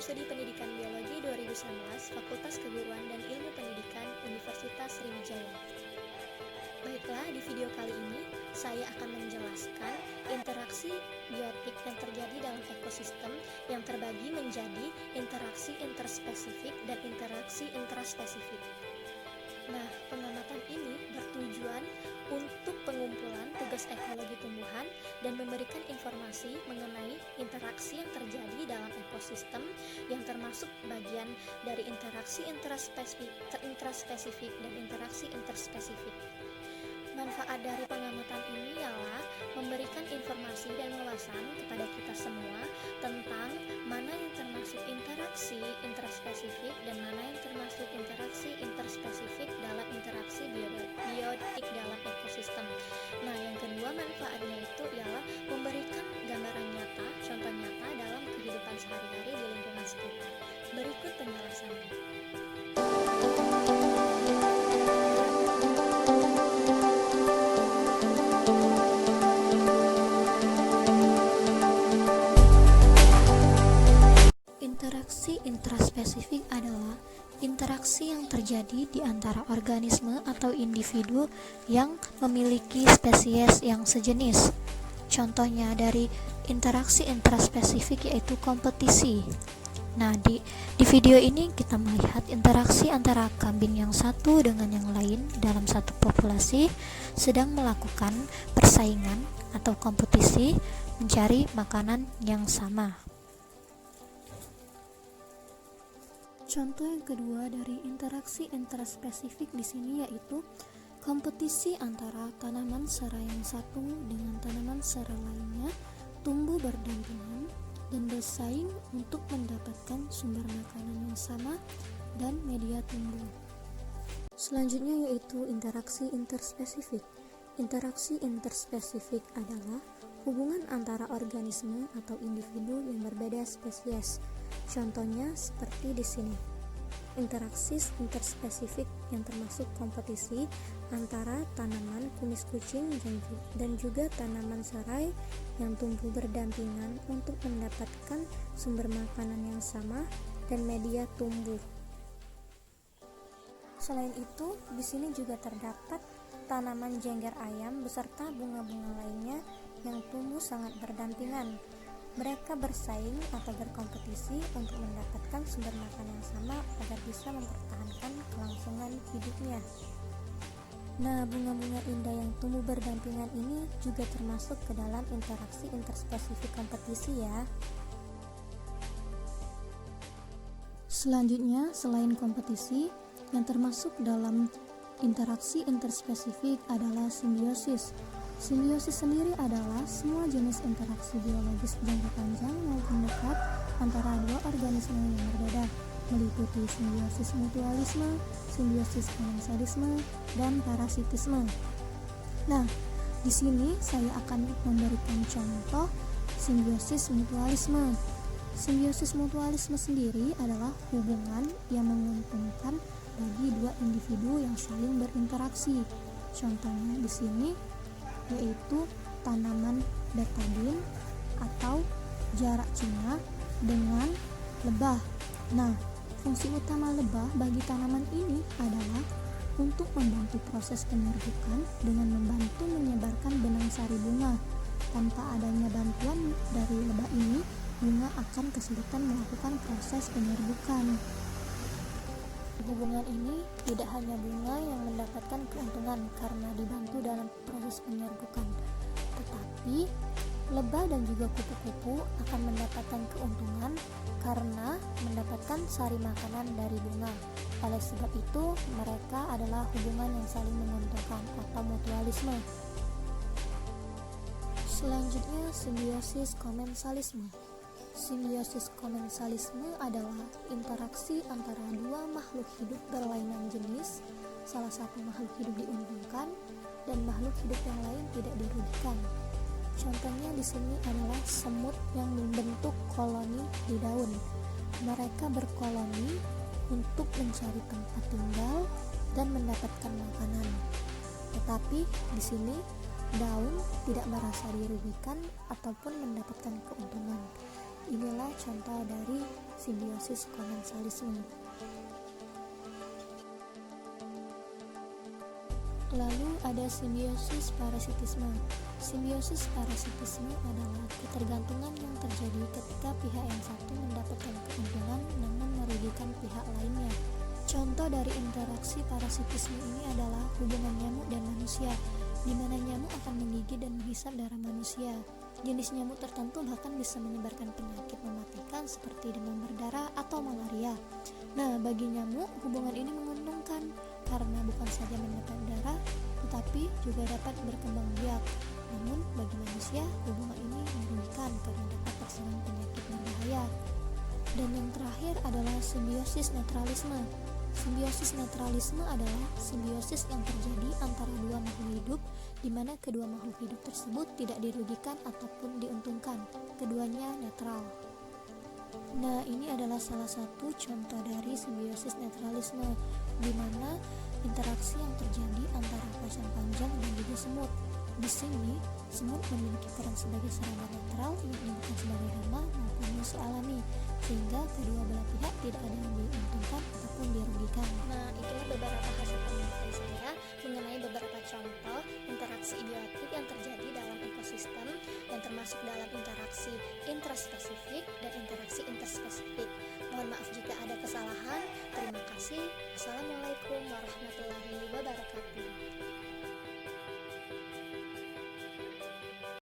Studi Pendidikan Biologi 2019 Fakultas Keguruan dan Ilmu Pendidikan Universitas Sriwijaya. Baiklah, di video kali ini saya akan menjelaskan interaksi biotik yang terjadi dalam ekosistem yang terbagi menjadi interaksi interspesifik dan interaksi intraspesifik. Nah, pengamatan ini bertujuan untuk pengumpulan tugas ekologi tumbuhan dan memberikan informasi mengenai interaksi yang terjadi dalam ekosistem yang termasuk bagian dari interaksi intraspesifik dan interaksi interspesifik. Manfaat dari pengamatan ini ialah memberikan informasi dan wawasan kepada kita semua tentang mana yang termasuk interaksi intraspesifik dan mana yang termasuk interaksi interspesifik dalam interaksi biotik dalam ekosistem. Nah, yang kedua manfaatnya itu ialah memberikan gambaran nyata, contoh nyata dalam kehidupan sehari-hari di lingkungan sekitar. Berikut penjelasannya. Interaksi intraspesifik adalah interaksi yang terjadi di antara organisme atau individu yang memiliki spesies yang sejenis. Contohnya dari interaksi intraspesifik yaitu kompetisi. Nah, di video ini kita melihat interaksi antara kambing yang satu dengan yang lain dalam satu populasi sedang melakukan persaingan atau kompetisi mencari makanan yang sama. Contoh yang kedua dari interaksi intraspesifik di sini yaitu kompetisi antara tanaman serai yang satu dengan tanaman serai lainnya tumbuh berdampingan dan bersaing untuk mendapatkan sumber makanan yang sama dan media tumbuh. Selanjutnya yaitu interaksi interspesifik. Interaksi interspesifik adalah hubungan antara organisme atau individu yang berbeda spesies. Contohnya seperti di sini. Interaksi interspesifik yang termasuk kompetisi antara tanaman kumis kucing dan juga tanaman serai yang tumbuh berdampingan untuk mendapatkan sumber makanan yang sama dan media tumbuh. Selain itu, di sini juga terdapat tanaman jengger ayam beserta bunga-bunga lainnya yang tumbuh sangat berdampingan. Mereka bersaing atau berkompetisi untuk mendapatkan sumber makanan yang sama agar bisa mempertahankan kelangsungan hidupnya. Nah, bunga-bunga indah yang tumbuh berdampingan ini juga termasuk ke dalam interaksi interspesifik kompetisi ya. Selanjutnya, selain kompetisi, yang termasuk dalam interaksi interspesifik adalah simbiosis. Simbiosis sendiri adalah semua jenis interaksi biologis jangka panjang maupun dekat antara dua organisme yang berbeda, meliputi simbiosis mutualisme, simbiosis komensalisme, dan parasitisme. Nah, di sini saya akan memberikan contoh simbiosis mutualisme. Simbiosis mutualisme sendiri adalah hubungan yang menguntungkan bagi dua individu yang saling berinteraksi. Contohnya di sini yaitu tanaman betadine atau jarak Cina dengan lebah. Nah, fungsi utama lebah bagi tanaman ini adalah untuk membantu proses penyerbukan dengan membantu menyebarkan benang sari bunga. Tanpa adanya bantuan dari lebah ini, bunga akan kesulitan melakukan proses penyerbukan. Hubungan ini tidak hanya bunga yang mendapatkan keuntungan karena dibantu dalam proses penyerbukan, tetapi lebah dan juga kupu-kupu akan mendapatkan keuntungan karena mendapatkan sari makanan dari bunga. Oleh sebab itu, mereka adalah hubungan yang saling menguntungkan atau mutualisme. Selanjutnya, simbiosis komensalisme. Simbiosis komensalisme adalah interaksi antara dua makhluk hidup berlainan jenis. Salah satu makhluk hidup diuntungkan dan makhluk hidup yang lain tidak dirugikan. Contohnya di sini adalah semut yang membentuk koloni di daun. Mereka berkoloni untuk mencari tempat tinggal dan mendapatkan makanan. Tetapi di sini daun tidak merasa dirugikan ataupun mendapatkan keuntungan. Inilah adalah contoh dari simbiosis komensalisme. Lalu ada simbiosis parasitisme. Simbiosis parasitisme adalah ketergantungan yang terjadi ketika pihak yang satu mendapatkan keuntungan namun merugikan pihak lainnya. Contoh dari interaksi parasitisme ini adalah hubungan nyamuk dan manusia, di mana nyamuk akan menggigit dan menghisap darah manusia. Jenis nyamuk tertentu bahkan bisa menyebarkan penyakit mematikan seperti demam berdarah atau malaria. Nah, bagi nyamuk, hubungan ini menguntungkan karena bukan saja mendapat darah, tetapi juga dapat berkembang biak. Namun, bagi manusia, hubungan ini merugikan karena dapat terserang penyakit berbahaya. Dan yang terakhir adalah simbiosis netralisme. Simbiosis netralisme adalah simbiosis yang terjadi antara dua makhluk hidup, di mana kedua makhluk hidup tersebut tidak dirugikan ataupun diuntungkan. Keduanya netral. Nah, ini adalah salah satu contoh dari simbiosis netralisme, di mana interaksi yang terjadi antara kacang panjang dan juga semut. Di sini, semut memiliki peran sebagai serangga netral, yakni bukan sebagai hama maupun musuh alami, sehingga kedua belah pihak tidak ada yang diuntungkan ataupun dirugikan. Nah, itulah beberapa hasil penelitian saya mengenai beberapa contoh interaksi biotik yang terjadi dalam ekosistem, yang termasuk dalam interaksi intraspesifik dan interaksi interspesifik. Mohon maaf jika ada kesalahan. Terima kasih. Assalamualaikum warahmatullahi wabarakatuh.